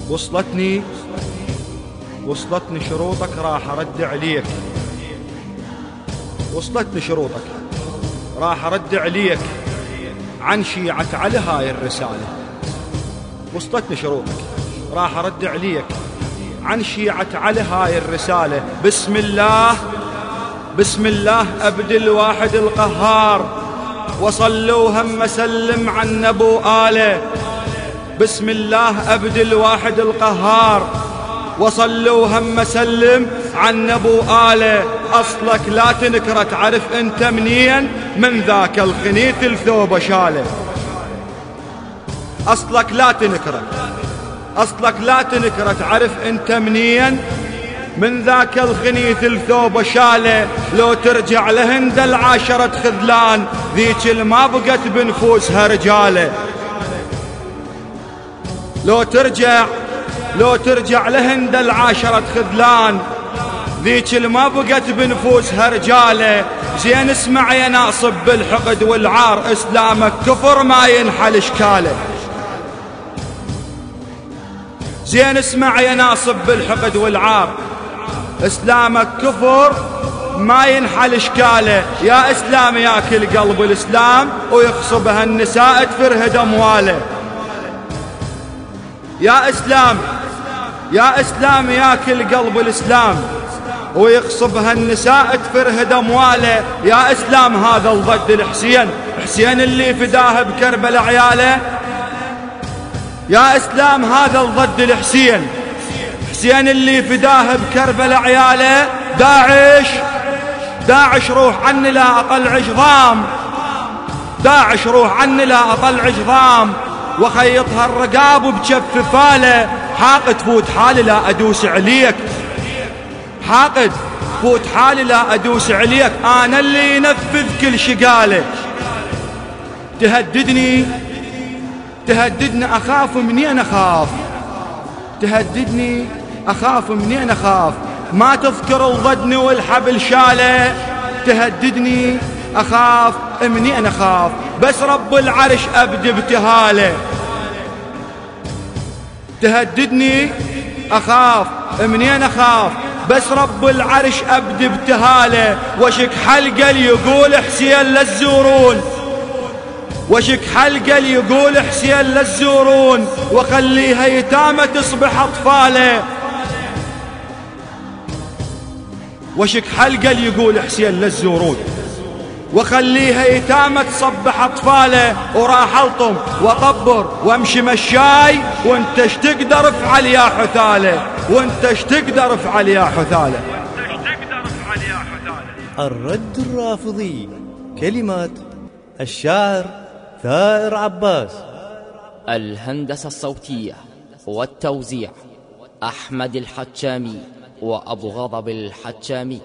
وصلتني شروطك راح أرد عليك. وصلتني شروطك راح أرد عليك عن شيعة على هاي الرسالة. وصلتني شروطك راح أرد عليك عن شيعة على هاي الرسالة. بسم الله أبدي الواحد القهار، وصلوا هم سلم عن نبو آله. بسم الله أبدي الواحد القهار، وصلوا هم سلم عن نبو آله. أصلك لا تنكره، تعرف أنت منين؟ من ذاك الخنيث الثوب شاله. أصلك لا تنكره، تعرف أنت منين؟ من ذاك الخنيث الثوب شاله. لو ترجع لهند العاشرة خذلان، ذيك الما بقت بنفوسها رجاله. لو ترجع لهند العاشرة خذلان، ذيك الما بقت بنفوسها رجاله. زين اسمع يا ناصب بالحقد والعار، اسلامك كفر ما ينحل اشكاله. زين اسمع يا ناصب بالحقد والعار، اسلامك كفر ما ينحل اشكاله. يا اسلام ياكل قلب الاسلام، ويخصبها النساء تفرهد امواله. يا اسلام ياكل قلب الاسلام، ويخصبها النساء تفرهد امواله. يا اسلام هذا الضد الحسين، حسين اللي فداه بكربلاء عياله. يا اسلام هذا الضد الحسين، حسين اللي فداه بكربلاء عياله. داعش روح عني لا اطلع جضام، داعش روح عني لا اطلع جضام، وخيطها الرقاب بجف فاله. حاقد فوت حالي لا ادوس عليك، حاقد فوت حالي لا ادوس عليك. انا اللي ينفذ كل شقاله. تهددني اخاف منين اخاف، تهددني اخاف منين اخاف. ما تذكر الضدن والحبل شاله. تهددني اخاف منين اخاف، بس رب العرش ابدي ابتهاله. تهددني اخاف منين اخاف، بس رب العرش ابدي ابتهاله. وشك حلقه يقول حسين للزورون، وشك حلقه يقول حسين للزورون، وخليها يتامى تصبح اطفاله. وشك حلقه يقول حسين للزورون، وخليها يتامى تصبح اطفاله. وراح الطم واطبر وامشي مشاي، وانت ايش تقدر افعل يا حثاله، وانت ايش تقدر افعل يا حثاله. الرد الرافضي، كلمات الشاعر ثائر عباس. الهندسة الصوتية والتوزيع أحمد الحجامي وأبو غضب الحجامي.